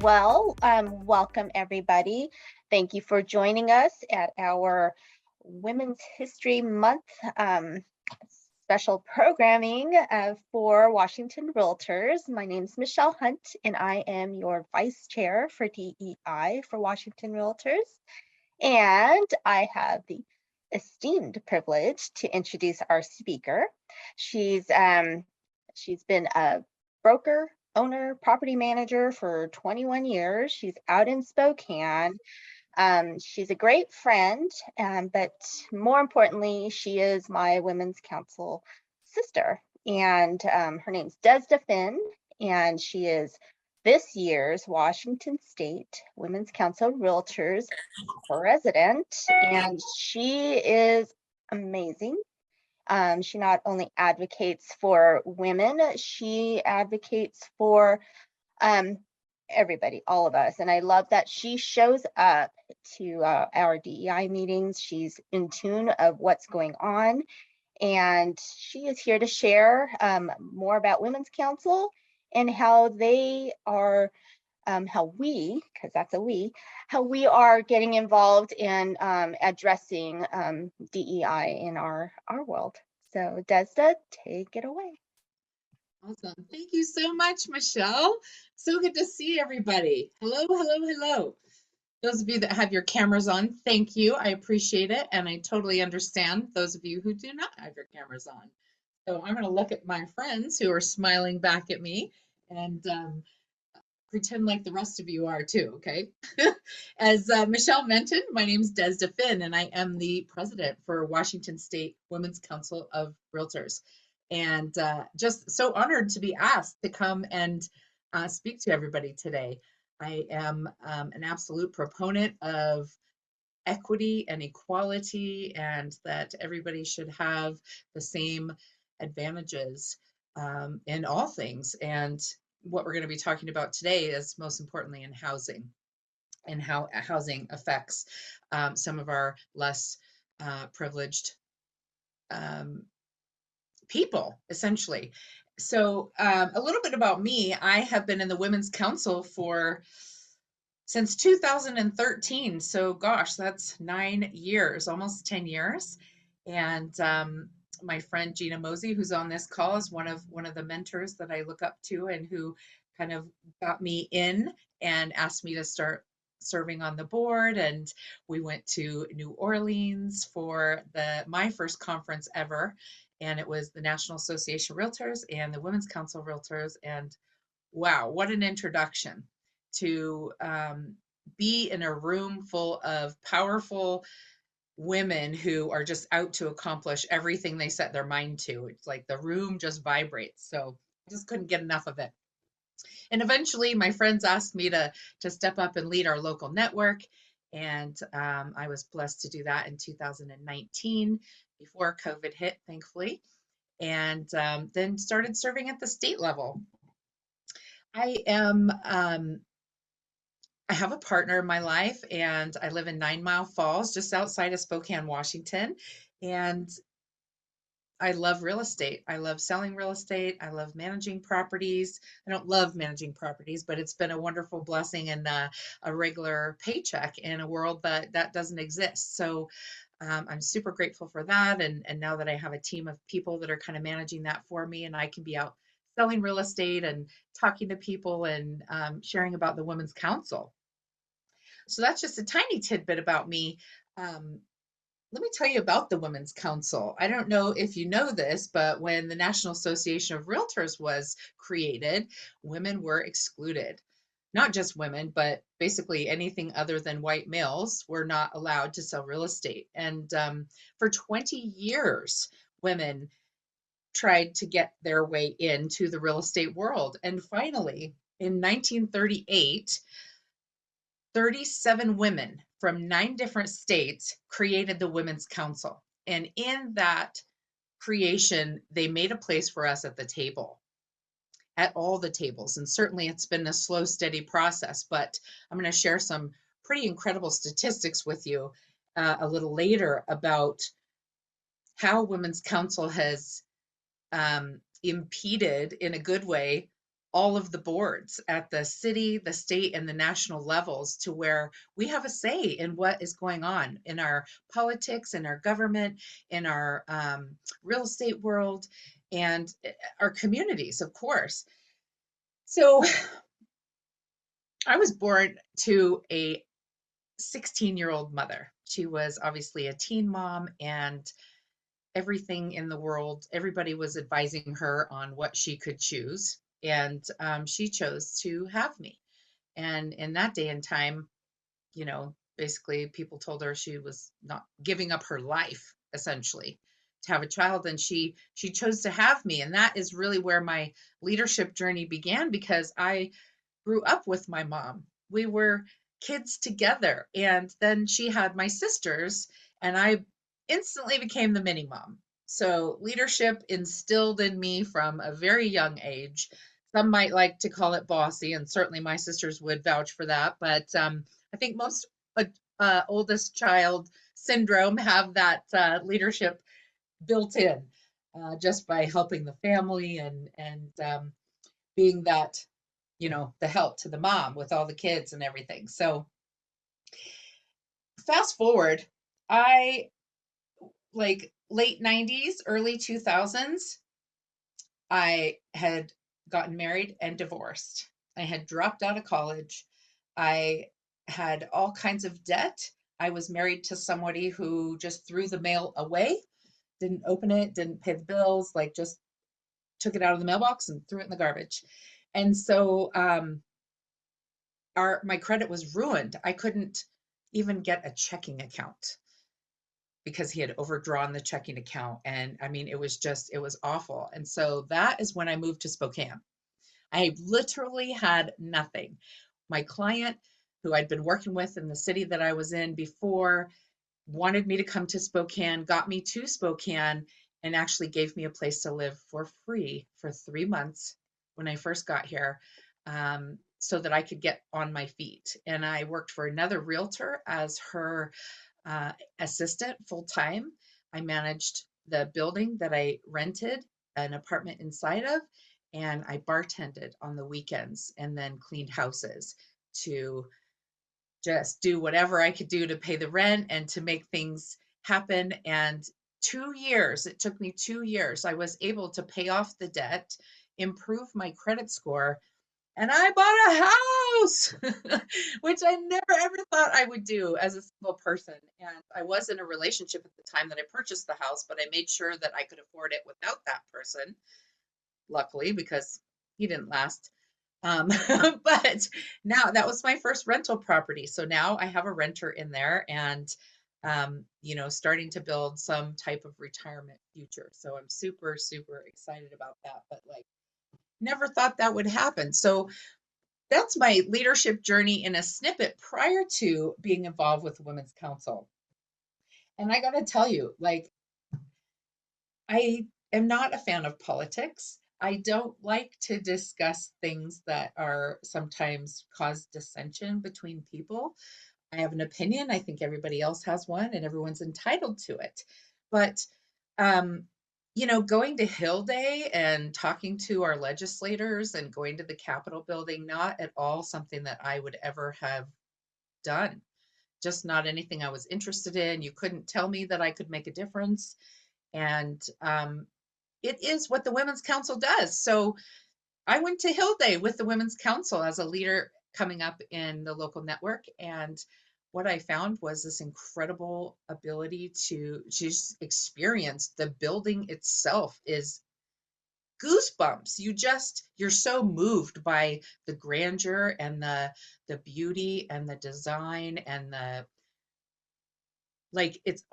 Welcome everybody. Thank you for joining us at our Women's History Month special programming for Washington Realtors. My name is Michelle Hunt, and I am your Vice Chair for DEI for Washington Realtors. And I have the esteemed privilege to introduce our speaker. She's been a broker, owner, property manager for 21 years. She's out in Spokane. She's a great friend, but more importantly, she is my Women's Council sister. And her name's Dezda Finn, and she is this year's Washington State Women's Council Realtors president, and she is amazing. She not only advocates for women, she advocates for everybody, all of us. And I love that she shows up to our DEI meetings. She's in tune of what's going on. And she is here to share more about Women's Council and how they are, because that's a we, how we are getting involved in addressing DEI in our world. So Dezda, take it away. Awesome. Thank you so much, Michelle. So good to see everybody. Hello, hello, hello. Those of you that have your cameras on, thank you. I appreciate it. And I totally understand those of you who do not have your cameras on. So I'm going to look at my friends who are smiling back at me and pretend like the rest of you are too, okay? As Michelle mentioned, my name is Dezda Finn, and I am the president for Washington State Women's Council of Realtors. And just so honored to be asked to come and speak to everybody today. I am an absolute proponent of equity and equality, and that everybody should have the same advantages in all things. And what we're going to be talking about today is most importantly in housing, and how housing affects some of our less privileged people, essentially. So a little bit about me. I have been in the Women's Council since 2013. So gosh, that's 9 years, almost 10 years. And my friend Gina Mosey, who's on this call, is one of the mentors that I look up to, and who kind of got me in and asked me to start serving on the board. And we went to New Orleans for my first conference ever, and it was the National Association of Realtors and the Women's Council of Realtors. And wow, what an introduction to be in a room full of powerful women who are just out to accomplish everything they set their mind to. It's like the room just vibrates. So I just couldn't get enough of it. And eventually my friends asked me to step up and lead our local network. And I was blessed to do that in 2019 before COVID hit, thankfully. And then started serving at the state level. I have a partner in my life, and I live in 9 Mile Falls, just outside of Spokane, Washington. And I love real estate. I love selling real estate. I love managing properties. I don't love managing properties, but it's been a wonderful blessing and a regular paycheck in a world that doesn't exist. So I'm super grateful for that. And now that I have a team of people that are kind of managing that for me, and I can be out selling real estate and talking to people and sharing about the Women's Council. So that's just a tiny tidbit about me. Let me tell you about the Women's Council. I don't know if you know this, but when the National Association of Realtors was created, women were excluded. Not just women, but basically anything other than white males were not allowed to sell real estate. And for 20 years, women tried to get their way into the real estate world. And finally, in 1938, 37 women from 9 different states created the Women's Council. And in that creation, they made a place for us at the table, at all the tables. And certainly it's been a slow, steady process, but I'm going to share some pretty incredible statistics with you a little later about how Women's Council has impeded, in a good way, all of the boards at the city, the state, and the national levels to where we have a say in what is going on in our politics, in our government, in our real estate world, and our communities, of course. So I was born to a 16-year-old mother. She was obviously a teen mom, and everything in the world, everybody was advising her on what she could choose. And she chose to have me. And in that day and time, basically people told her she was not giving up her life essentially to have a child, and she chose to have me. And that is really where my leadership journey began, because I grew up with my mom. We were kids together. And then she had my sisters, and I instantly became the mini mom. So leadership instilled in me from a very young age. Some might like to call it bossy, and certainly my sisters would vouch for that. But I think most oldest child syndrome have that leadership built in, just by helping the family and being that, the help to the mom with all the kids and everything. So fast forward, I like late 90s, early 2000s, I had gotten married and divorced. I had dropped out of college. I had all kinds of debt. I was married to somebody who just threw the mail away, didn't open it, didn't pay the bills, like just took it out of the mailbox and threw it in the garbage. And so my credit was ruined. I couldn't even get a checking account because he had overdrawn the checking account. And I mean, it was awful. And so that is when I moved to Spokane. I literally had nothing. My client, who I'd been working with in the city that I was in before, wanted me to come to Spokane, got me to Spokane, and actually gave me a place to live for free for 3 months when I first got here, so that I could get on my feet. And I worked for another realtor as her assistant full time. I managed the building that I rented an apartment inside of, and I bartended on the weekends and then cleaned houses to just do whatever I could do to pay the rent and to make things happen. And 2 years, it took me 2 years, I was able to pay off the debt, improve my credit score, and I bought a house, which I never ever thought I would do as a single person. And I was in a relationship at the time that I purchased the house, but I made sure that I could afford it without that person, luckily, because he didn't last. But now that was my first rental property. So now I have a renter in there, and starting to build some type of retirement future. So I'm super, super excited about that. But like, never thought that would happen. So that's my leadership journey in a snippet prior to being involved with the Women's Council. And I got to tell you, like, I am not a fan of politics. I don't like to discuss things that are sometimes cause dissension between people. I have an opinion. I think everybody else has one, and everyone's entitled to it. But, um, going to Hill Day and talking to our legislators and going to the Capitol building, not at all something that I would ever have done. Just not anything I was interested in. You couldn't tell me that I could make a difference. And it is what the Women's Council does. So I went to Hill Day with the Women's Council as a leader coming up in the local network. And what I found was this incredible ability to just experience the building itself is goosebumps. You're so moved by the grandeur and the beauty and the design and the like it's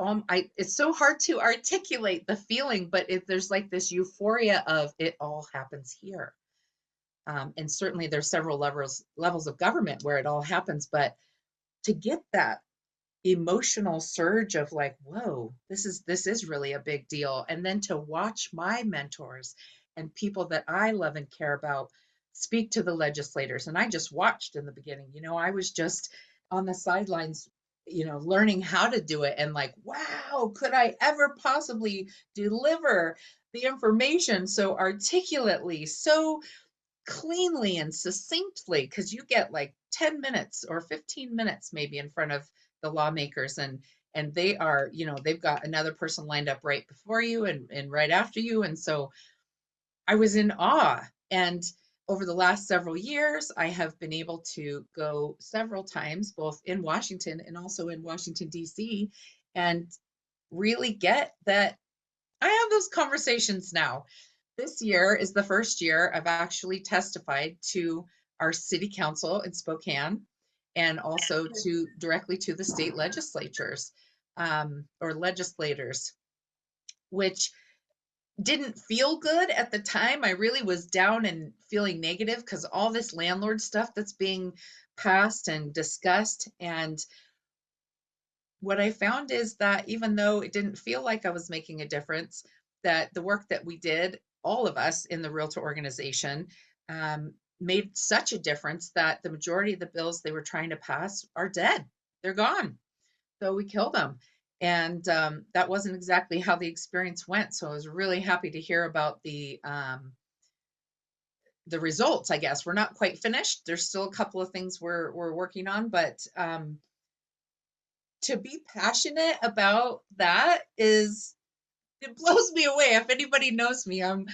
so hard to articulate the feeling, but there's like this euphoria of it all happens here. And certainly there's several levels of government where it all happens, but to get that emotional surge of like, whoa, this is really a big deal. And then to watch my mentors and people that I love and care about speak to the legislators. And I just watched in the beginning, I was just on the sidelines, learning how to do it. And like, wow, could I ever possibly deliver the information so articulately, so cleanly and succinctly, because you get like 10 minutes or 15 minutes maybe in front of the lawmakers, and they are, they've got another person lined up right before you and right after you. And so I was in awe. And over the last several years, I have been able to go several times, both in Washington and also in Washington, D.C., and really get that I have those conversations now. This year is the first year I've actually testified to our city council in Spokane, and also to directly to the state legislatures, or legislators, which didn't feel good at the time. I really was down and feeling negative because all this landlord stuff that's being passed and discussed. And what I found is that even though it didn't feel like I was making a difference, that the work that we did, all of us in the Realtor organization, made such a difference that the majority of the bills they were trying to pass are dead. They're gone. So we killed them. And that wasn't exactly how the experience went. So I was really happy to hear about the results. I guess we're not quite finished. There's still a couple of things we're working on, but to be passionate about that is, it blows me away. If anybody knows me, I'm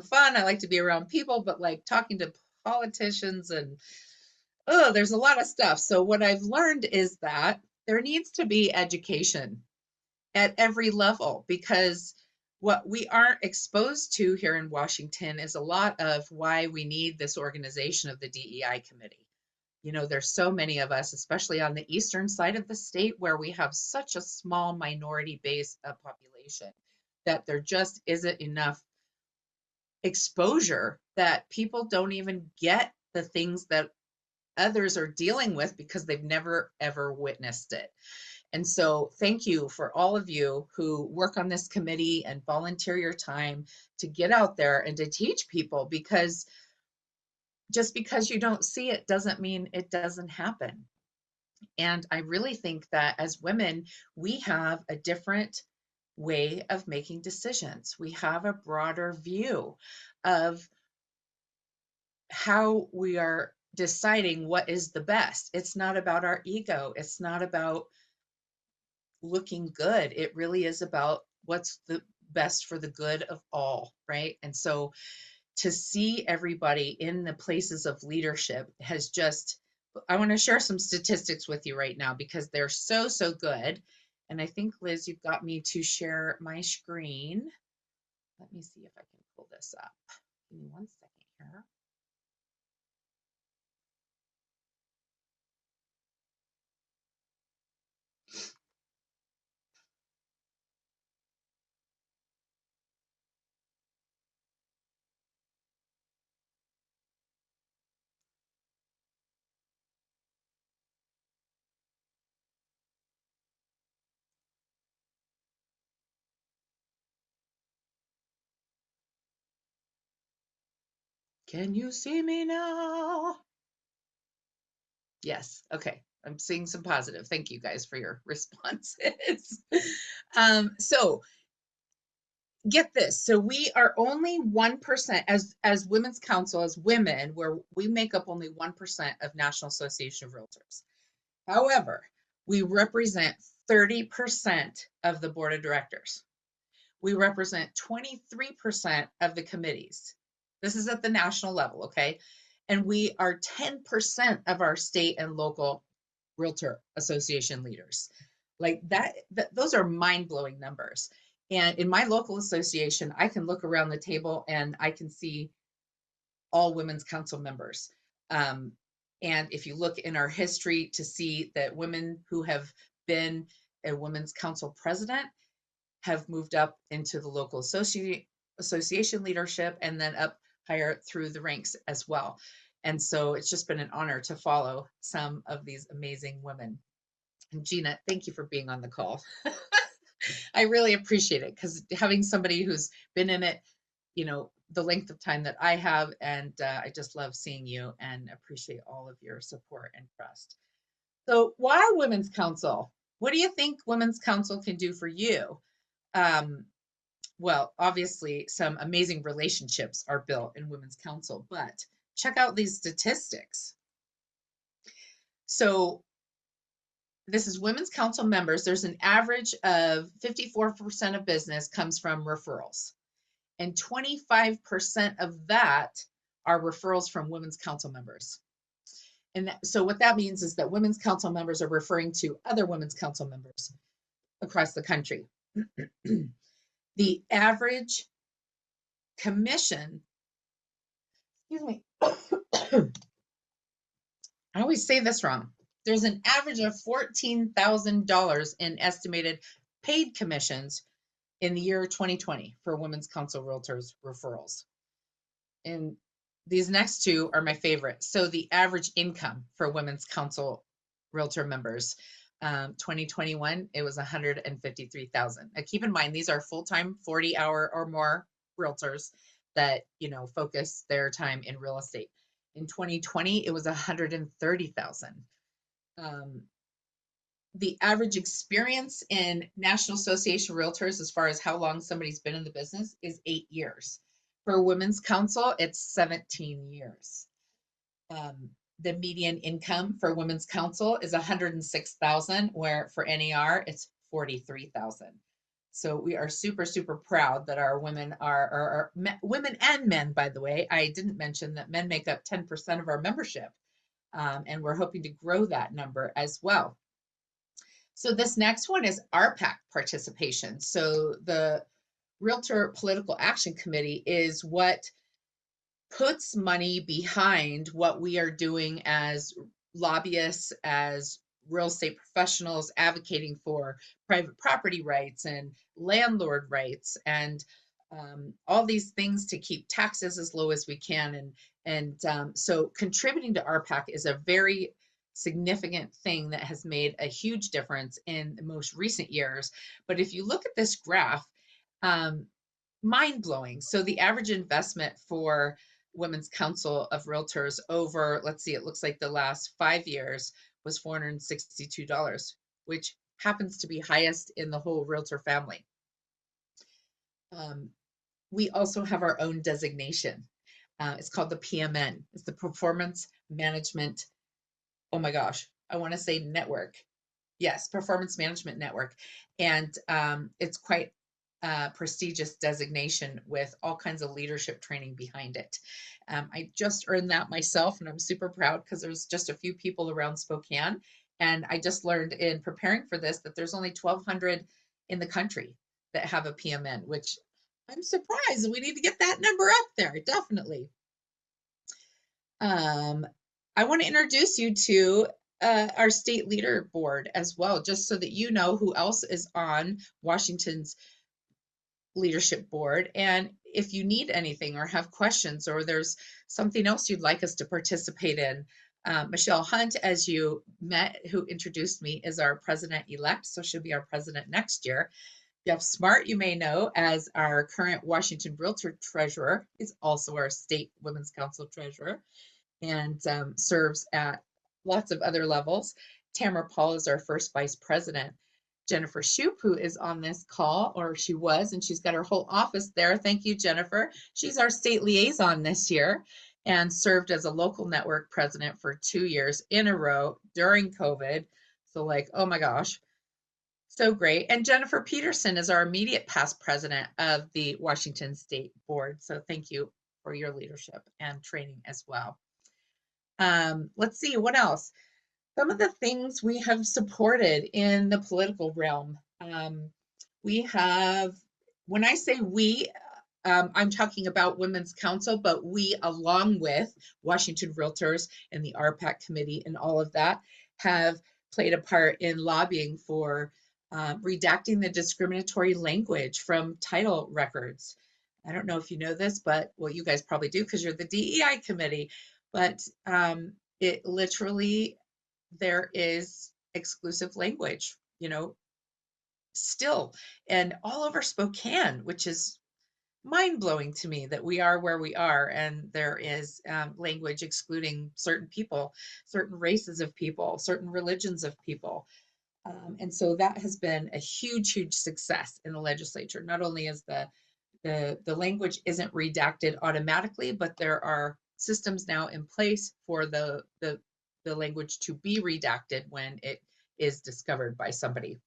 fun. I like to be around people, but like talking to politicians and there's a lot of stuff. So what I've learned is that there needs to be education at every level, because what we aren't exposed to here in Washington is a lot of why we need this organization of the DEI committee. There's so many of us, especially on the eastern side of the state, where we have such a small minority base of population, that there just isn't enough exposure, that people don't even get the things that others are dealing with because they've never ever witnessed it. And so thank you for all of you who work on this committee and volunteer your time to get out there and to teach people, because just because you don't see it doesn't mean it doesn't happen. And I really think that as women, we have a different way of making decisions. We have a broader view of how we are deciding what is the best. It's not about our ego. It's not about looking good. It really is about what's the best for the good of all, right? And so to see everybody in the places of leadership has just, I want to share some statistics with you right now because they're so good. And I think, Liz, you've got me to share my screen. Let me see if I can pull this up. Give me 1 second here. Can you see me now? Yes. Okay. I'm seeing some positive. Thank you guys for your responses. So get this. So we are only 1% as Women's Council, as women, where we make up only 1% of National Association of Realtors. However, we represent 30% of the board of directors. We represent 23% of the committees. This is at the national level, okay? And we are 10% of our state and local realtor association leaders. Like that those are mind-blowing numbers. And in my local association, I can look around the table and I can see all women's council members. And if you look in our history to see that women who have been a women's council president have moved up into the local association leadership and then up higher through the ranks as well. And so it's just been an honor to follow some of these amazing women. And Gina, thank you for being on the call. I really appreciate it, because having somebody who's been in it, the length of time that I have, and I just love seeing you and appreciate all of your support and trust. So why Women's Council? What do you think Women's Council can do for you? Well, obviously, some amazing relationships are built in Women's Council, but check out these statistics. So this is Women's Council members. There's an average of 54% of business comes from referrals, and 25% of that are referrals from Women's Council members. And so what that means is that Women's Council members are referring to other Women's Council members across the country. The average commission, excuse me, I always say this wrong. There's an average of $14,000 in estimated paid commissions in the year 2020 for Women's Council Realtors referrals. And these next two are my favorite. So the average income for Women's Council Realtor members, 2021, it was 153,000. Now keep in mind, these are full-time 40-hour or more realtors that, focus their time in real estate. In 2020, it was 130,000. The average experience in National Association of Realtors, as far as how long somebody's been in the business, is 8 years. For Women's Council, it's 17 years. The median income for Women's Council is 106,000, where for NAR, it's 43,000. So we are super, super proud that our women are women and men, by the way. I didn't mention that men make up 10% of our membership, and we're hoping to grow that number as well. So this next one is RPAC participation. So the Realtor Political Action Committee is what puts money behind what we are doing as lobbyists, as real estate professionals advocating for private property rights and landlord rights and all these things to keep taxes as low as we can. So contributing to RPAC is a very significant thing that has made a huge difference in the most recent years. But if you look at this graph, mind-blowing. So the average investment for Women's Council of Realtors over, let's see, it looks like the last 5 years was $462, which happens to be highest in the whole realtor family. We also have our own designation. It's called the PMN. It's the Performance Management, oh my gosh, I want to say network. Yes, Performance Management Network. And it's quite a prestigious designation with all kinds of leadership training behind it. I just earned that myself, and I'm super proud because there's just a few people around Spokane. And I just learned in preparing for this that there's only 1,200 in the country that have a PMN, which I'm surprised. We need to get that number up there, definitely. I want to introduce you to our state leader board as well, just so that you know who else is on Washington's leadership board. And if you need anything or have questions or there's something else you'd like us to participate in, Michelle Hunt, as you met, who introduced me, is our president-elect, so she'll be our president next year. Jeff Smart, you may know, as our current Washington Realtor Treasurer, is also our State Women's Council Treasurer and serves at lots of other levels. Tamara Paul is our first Vice President. Jennifer Shoup, who is on this call, or she was, and she's got her whole office there. Thank you, Jennifer. She's our state liaison this year and served as a local network president for 2 years in a row during COVID. So like, oh my gosh, so great. And Jennifer Peterson is our immediate past president of the Washington State Board. So thank you for your leadership and training as well. Let's see, what else? Some of the things we have supported in the political realm. We have, when I say we, I'm talking about Women's Council, but we, along with Washington Realtors and the RPAC committee and all of that, have played a part in lobbying for redacting the discriminatory language from title records. I don't know if you know this, but well, you guys probably do because you're the DEI committee, but it literally, there is exclusive language, still, and all over Spokane, which is mind-blowing to me that we are where we are, and there is language excluding certain people, certain races of people, certain religions of people. And so that has been a huge, huge success in the legislature. Not only is the language isn't redacted automatically, but there are systems now in place for the language to be redacted when it is discovered by somebody.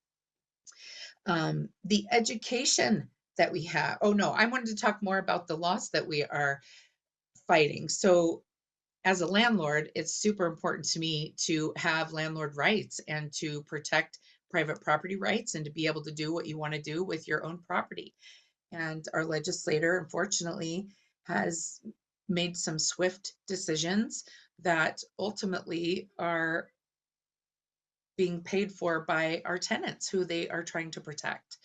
The education that we have. Oh no, I wanted to talk more about the loss that we are fighting. So as a landlord, it's super important to me to have landlord rights and to protect private property rights and to be able to do what you want to do with your own property. And our legislator, unfortunately, has made some swift decisions that ultimately are being paid for by our tenants who they are trying to protect.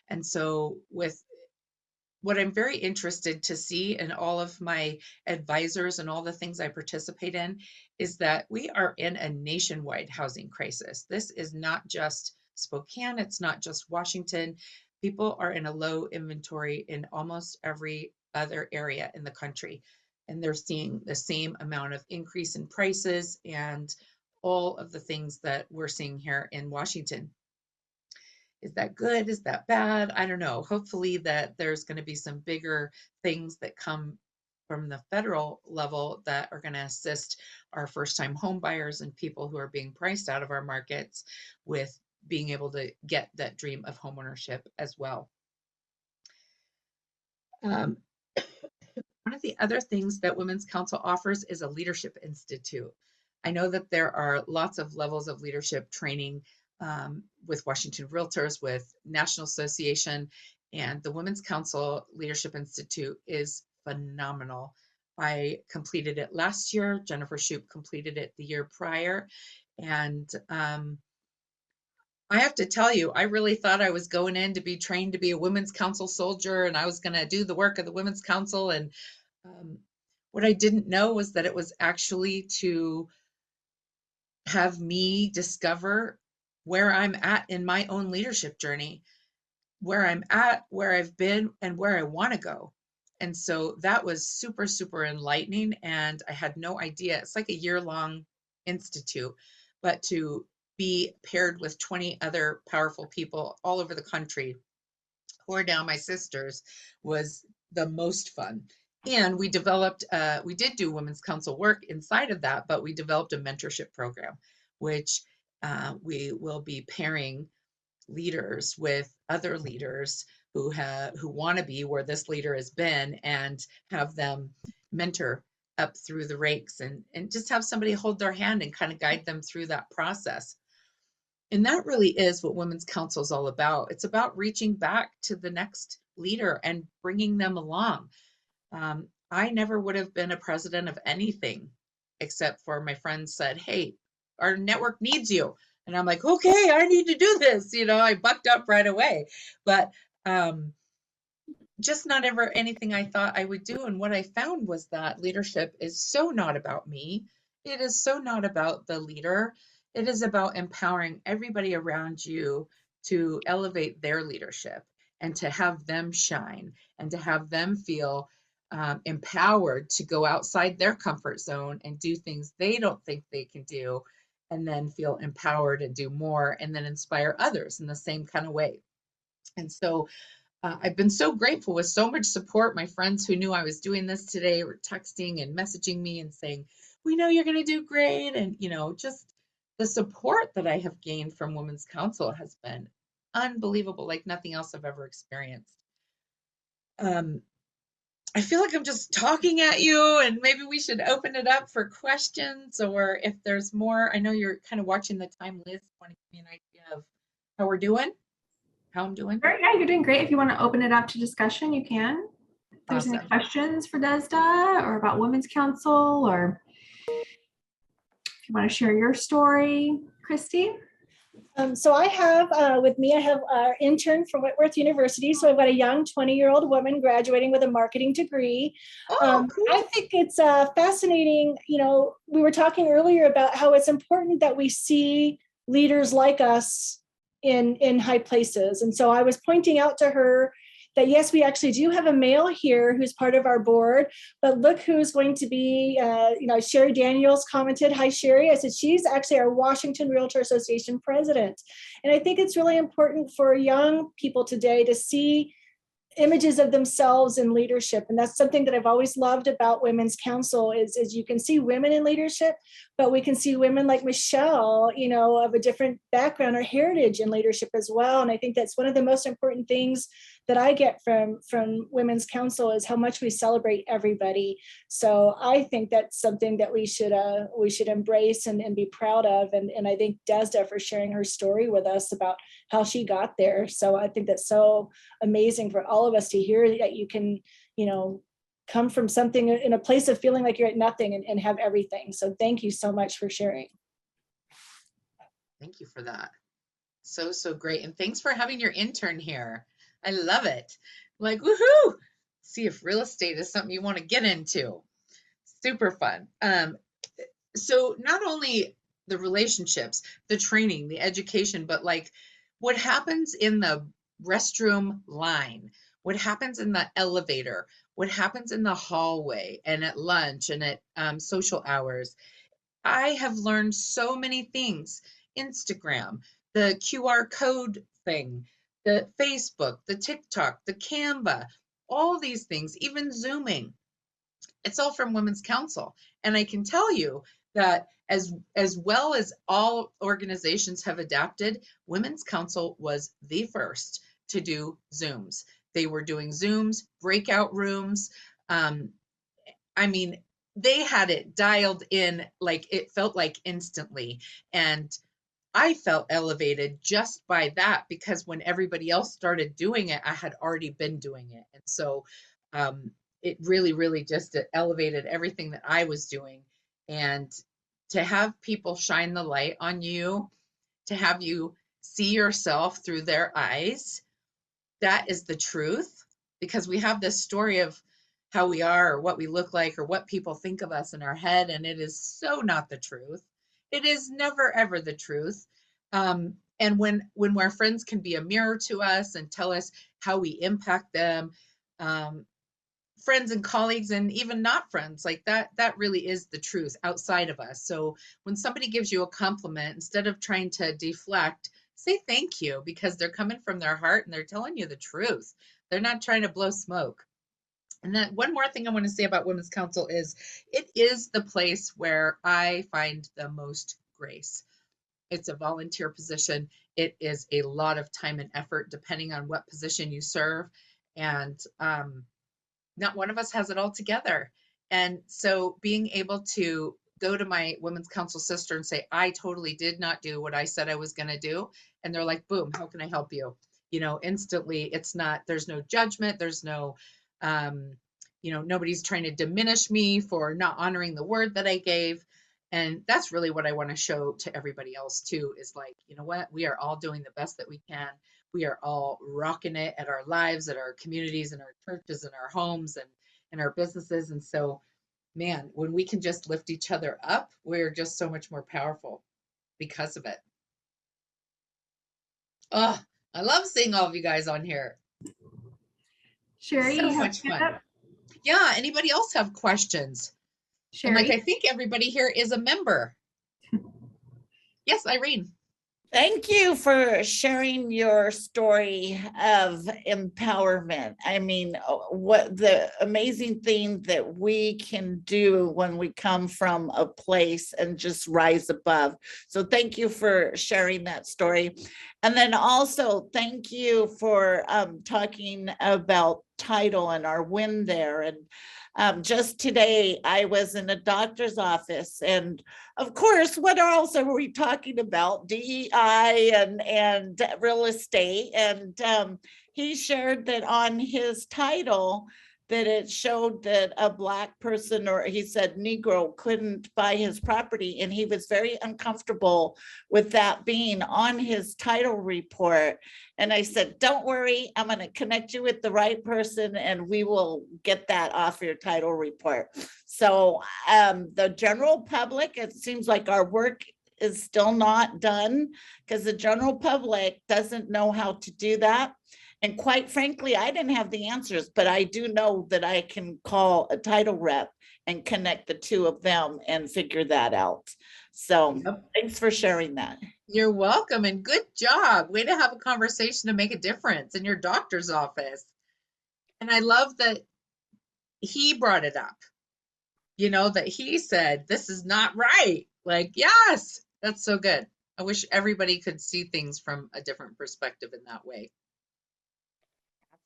And so with what I'm very interested to see in all of my advisors and all the things I participate in is that we are in a nationwide housing crisis. This is not just Spokane, it's not just Washington. People are in a low inventory in almost every other area in the country, and they're seeing the same amount of increase in prices and all of the things that we're seeing here in Washington. Is that good? Is that bad? I don't know. Hopefully that there's going to be some bigger things that come from the federal level that are going to assist our first-time home buyers and people who are being priced out of our markets with being able to get that dream of homeownership as well. One of the other things that Women's Council offers is a leadership institute. I know that there are lots of levels of leadership training with Washington Realtors, with National Association, and the Women's Council Leadership Institute is phenomenal. I completed it last year. Jennifer Shoup completed it the year prior. And I have to tell you, I really thought I was going in to be trained to be a Women's Council soldier, and I was going to do the work of the Women's Council. And what I didn't know was that it was actually to have me discover where I'm at in my own leadership journey, where I'm at, where I've been, and where I want to go. And so that was super, super enlightening. And I had no idea. It's like a year-long institute, but to be paired with 20 other powerful people all over the country who are now my sisters was the most fun. And we developed, we did do Women's Council work inside of that, but we developed a mentorship program, which we will be pairing leaders with other leaders who want to be where this leader has been, and have them mentor up through the ranks, and just have somebody hold their hand and kind of guide them through that process. And that really is what Women's Council is all about. It's about reaching back to the next leader and bringing them along. I never would have been a president of anything except for my friends said, hey, our network needs you. And I'm like, okay, I need to do this. You know, I bucked up right away. But just not ever anything I thought I would do. And what I found was that leadership is so not about me. It is so not about the leader. It is about empowering everybody around you to elevate their leadership and to have them shine and to have them feel empowered to go outside their comfort zone and do things they don't think they can do, and then feel empowered and do more, and then inspire others in the same kind of way. And so I've been so grateful with so much support. My friends who knew I was doing this today were texting and messaging me and saying, we know you're going to do great. And, you know, just the support that I have gained from Women's Council has been unbelievable, like nothing else I've ever experienced. I feel like I'm just talking at you, and maybe we should open it up for questions, or if there's more. I know you're kind of watching the time, Liz. Want to give me an idea of how we're doing? How I'm doing? Sure, yeah, you're doing great. If you want to open it up to discussion, you can. If there's any questions for Dezda or about Women's Council, or if you want to share your story, Christy. So I have with me, I have our intern from Whitworth University. So I've got a young 20-year-old woman graduating with a marketing degree. Oh, cool. I think it's fascinating. You know, we were talking earlier about how it's important that we see leaders like us in high places. And so I was pointing out to her that yes, we actually do have a male here who's part of our board, but look who's going to be, you know, Sherry Daniels commented, hi Sherry. I said, she's actually our Washington Realtor Association president. And I think it's really important for young people today to see images of themselves in leadership. And that's something that I've always loved about Women's Council is you can see women in leadership, but we can see women like Michelle, you know, of a different background or heritage in leadership as well. And I think that's one of the most important things that I get from Women's Council is how much we celebrate everybody. So I think that's something that we should embrace and be proud of. And I think Dezda for sharing her story with us about how she got there. So I think that's so amazing for all of us to hear that you can, you know, come from something in a place of feeling like you're at nothing and have everything. So thank you so much for sharing. Thank you for that. So, so great. And thanks for having your intern here. I love it. Like, woohoo! See if real estate is something you want to get into. Super fun. So not only the relationships, the training, the education, but like what happens in the restroom line, what happens in the elevator, what happens in the hallway and at lunch and at social hours. I have learned so many things. Instagram, the QR code thing, the Facebook, the TikTok, the Canva, all these things, even Zooming. It's all from Women's Council. And I can tell you that as well as all organizations have adapted, Women's Council was the first to do Zooms. They were doing Zooms, breakout rooms. I mean, they had it dialed in, like it felt like instantly. And I felt elevated just by that, because when everybody else started doing it, I had already been doing it. And so it really, really just elevated everything that I was doing. And to have people shine the light on you, to have you see yourself through their eyes, that is the truth. Because we have this story of how we are or what we look like or what people think of us in our head, and it is so not the truth. It is never ever the truth. And when our friends can be a mirror to us and tell us how we impact them, friends and colleagues and even not friends, like that really is the truth outside of us. So when somebody gives you a compliment, instead of trying to deflect, say thank you, because they're coming from their heart and they're telling you the truth. They're not trying to blow smoke. And then one more thing I want to say about Women's Council is it is the place where I find the most grace. It's a volunteer position. It is a lot of time and effort depending on what position you serve. And not one of us has it all together. And so being able to go to my Women's Council sister and say, I totally did not do what I said I was going to do. And they're like, boom, how can I help you? You know, instantly, it's not, there's no judgment. There's no, you know, nobody's trying to diminish me for not honoring the word that I gave. And that's really what I want to show to everybody else too, is like, you know what, we are all doing the best that we can. We are all rocking it at our lives, at our communities, and our churches, and our homes, and our businesses. And so, man, when we can just lift each other up, we're just so much more powerful because of it. Oh, I love seeing all of you guys on here. Sherry, So you have much your hand fun. up? Yeah, anybody else have questions? And like, Sherry, I think everybody here is a member. Yes, Irene. Thank you for sharing your story of empowerment. I mean, what the amazing thing that we can do when we come from a place and just rise above. So thank you for sharing that story. And then also thank you for talking about title and our win there. And just today, I was in a doctor's office, and of course, what else are we talking about? DEI and real estate. And he shared that on his title, that it showed that a Black person, or he said Negro, couldn't buy his property. And he was very uncomfortable with that being on his title report. And I said, don't worry, I'm going to connect you with the right person and we will get that off your title report. So the general public, it seems like our work is still not done because the general public doesn't know how to do that. And quite frankly, I didn't have the answers, but I do know that I can call a title rep and connect the two of them and figure that out. So thanks for sharing that. You're welcome, and good job. Way to have a conversation to make a difference in your doctor's office. And I love that he brought it up, that he said, this is not right. Like, yes, that's so good. I wish everybody could see things from a different perspective in that way.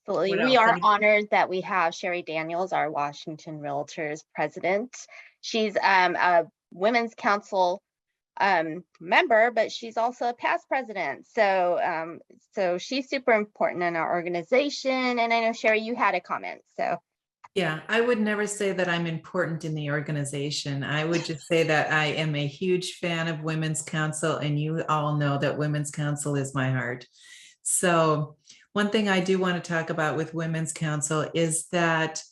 Absolutely. What We else? are honored that we have Sherry Daniels, our Washington Realtors president. She's a Women's Council member, but she's also a past president. So she's super important in our organization. And I know, Sherry, you had a comment. So yeah, I would never say that I'm important in the organization. I would just say that I am a huge fan of Women's Council, and you all know that Women's Council is my heart. So one thing I do want to talk about with Women's Council is that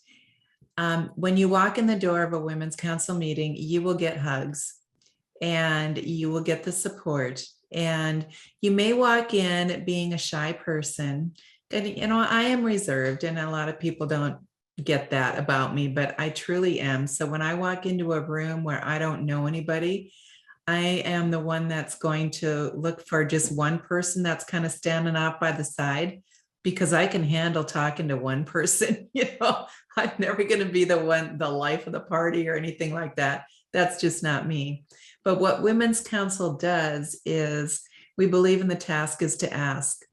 when you walk in the door of a Women's Council meeting, you will get hugs and you will get the support. And you may walk in being a shy person. And, I am reserved, and a lot of people don't get that about me, but I truly am. So when I walk into a room where I don't know anybody, I am the one that's going to look for just one person that's kind of standing off by the side, because I can handle talking to one person. I'm never going to be the life of the party or anything like that. That's just not me. But what Women's Council does is we believe in the task is to ask.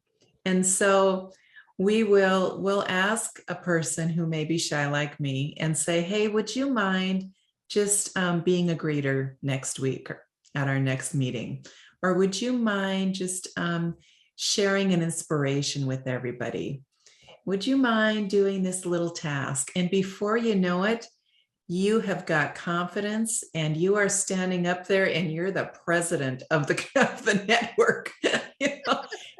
And so we'll ask a person who may be shy like me and say, hey, would you mind just being a greeter next week or at our next meeting? Or would you mind just sharing an inspiration with everybody? Would you mind doing this little task? And before you know it, you have got confidence and you are standing up there and you're the president of the network.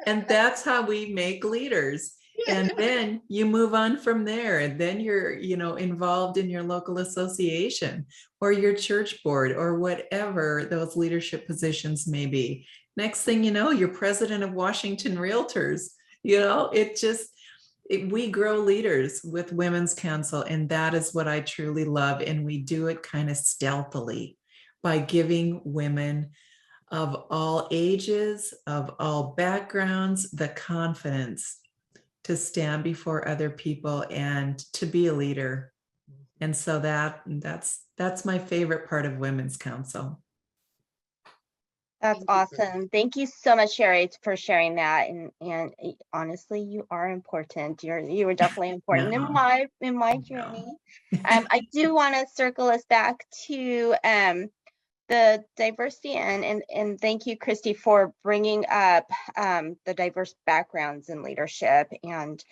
And that's how we make leaders. And then you move on from there, and then you're involved in your local association or your church board or whatever those leadership positions may be. Next thing you know, you're president of Washington Realtors. We grow leaders with Women's Council, and that is what I truly love. And we do it kind of stealthily by giving women of all ages, of all backgrounds, the confidence to stand before other people and to be a leader. And so that's my favorite part of Women's Council. that's awesome. Thank you so much, Sherry, for sharing that. And honestly, you are important. You were definitely important in my journey. I do want to circle us back to the diversity and thank you, Christy, for bringing up the diverse backgrounds in leadership. And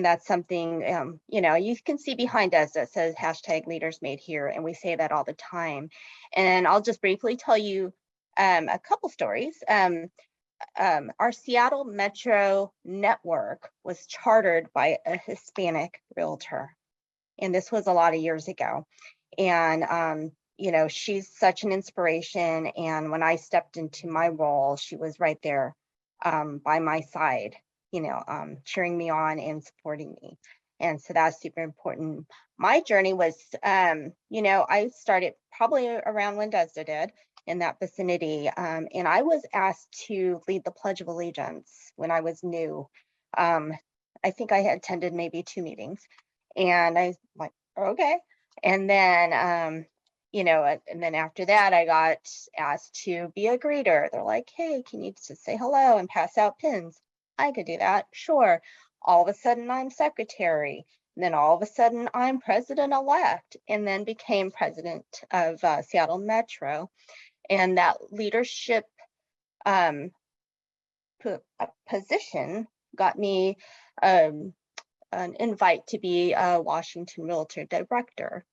that's something, you can see behind us that says #LeadersMadeHere, and we say that all the time. And I'll just briefly tell you a couple stories. Our Seattle Metro network was chartered by a Hispanic realtor, and this was a lot of years ago. And she's such an inspiration. And when I stepped into my role, she was right there by my side, cheering me on and supporting me. And so that's super important. My journey was, I started probably around when Dezda did, in that vicinity. And I was asked to lead the Pledge of Allegiance when I was new. I think I had attended maybe 2 meetings, and I was like, okay. And then, and then after that, I got asked to be a greeter. They're like, hey, can you just say hello and pass out pins? I could do that, sure. All of a sudden, I'm secretary. And then all of a sudden, I'm president-elect, and then became president of Seattle Metro. And that leadership position got me an invite to be a Washington Realtor director.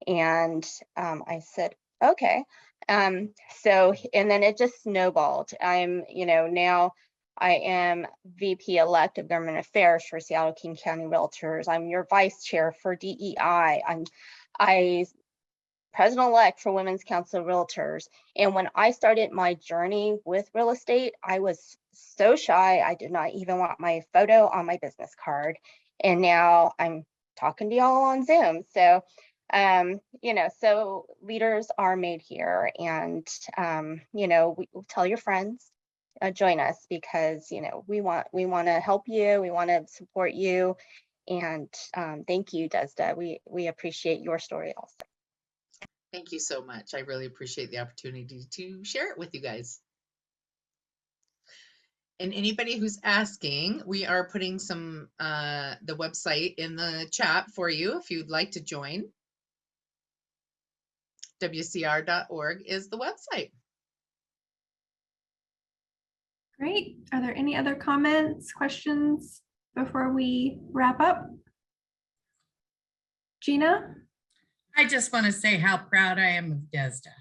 And I said, okay. And then it just snowballed. I'm, now I am VP elect of Government Affairs for Seattle King County Realtors. I'm your vice chair for DEI. I president-elect for Women's Council Realtors. And when I started my journey with real estate, I was so shy. I did not even want my photo on my business card. And now I'm talking to y'all on Zoom. So, so leaders are made here. And, we tell your friends, join us, because, we want to help you. We want to support you. And thank you, Dezda. We appreciate your story also. Thank you so much. I really appreciate the opportunity to share it with you guys. And anybody who's asking, we are putting some the website in the chat for you if you'd like to join. WCR.org is the website. Great. Are there any other comments, questions before we wrap up? Gina? I just want to say how proud I am of Dezda.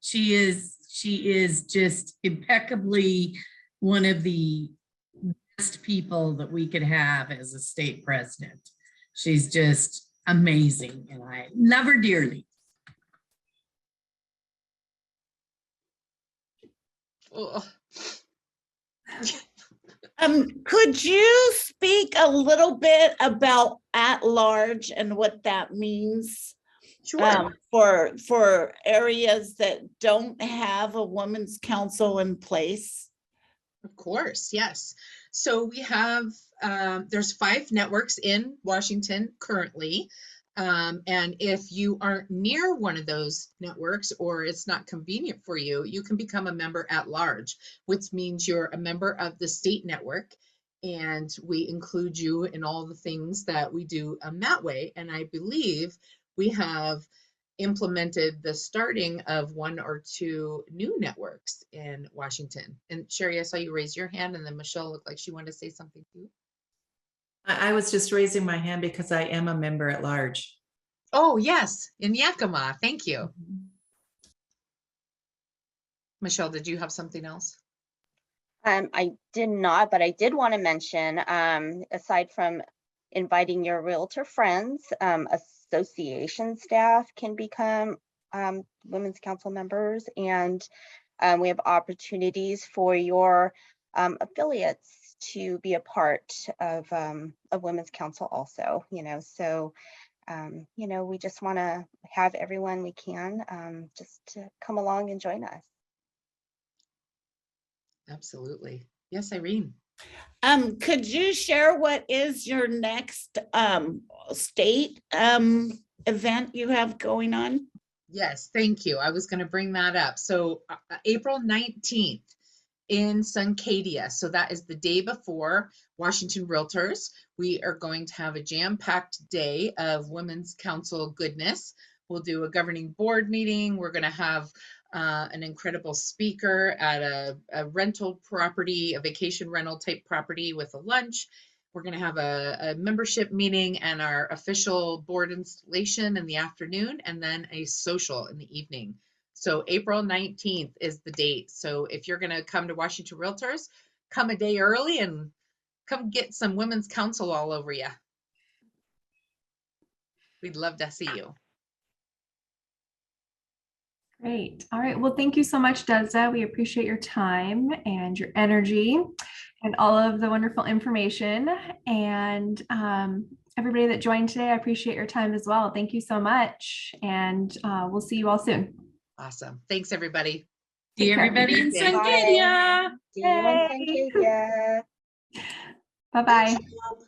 She is just impeccably one of the best people that we could have as a state president. She's just amazing, and I love her dearly. Oh. Could you speak a little bit about at large and what that means? Sure. For areas that don't have a women's council in place? Of course, yes. So we have, there's 5 networks in Washington currently. And if you aren't near one of those networks or it's not convenient for you, you can become a member at large, which means you're a member of the state network. And we include you in all the things that we do that way. And I believe we have implemented the starting of 1 or 2 new networks in Washington. And Sherry, I saw you raise your hand, and then Michelle looked like she wanted to say something too. I was just raising my hand because I am a member at large. Oh, yes, in Yakima. Thank you. Michelle, did you have something else? I did not, but I did want to mention, aside from inviting your realtor friends, association staff can become women's council members, and we have opportunities for your affiliates to be a part of women's council also, so we just want to have everyone we can just to come along and join us. Absolutely. Yes, Irene. Could you share what is your next state event you have going on? Yes, thank you. I was going to bring that up. So April 19th in Suncadia. So that is the day before Washington Realtors. We are going to have a jam-packed day of Women's Council goodness. We'll do a governing board meeting. We're going to have an incredible speaker at a rental property, a vacation rental type property with a lunch. We're going to have a membership meeting and our official board installation in the afternoon, and then a social in the evening. So April 19th is the date. So if you're going to come to Washington Realtors, come a day early and come get some women's council all over you. We'd love to see you. Great. All right. Well, thank you so much, Dezda. We appreciate your time and your energy and all of the wonderful information. And everybody that joined today, I appreciate your time as well. Thank you so much. And we'll see you all soon. Awesome. Thanks, everybody. See everybody in Bye. Suncadia. See you in Suncadia. Bye-bye. Good job.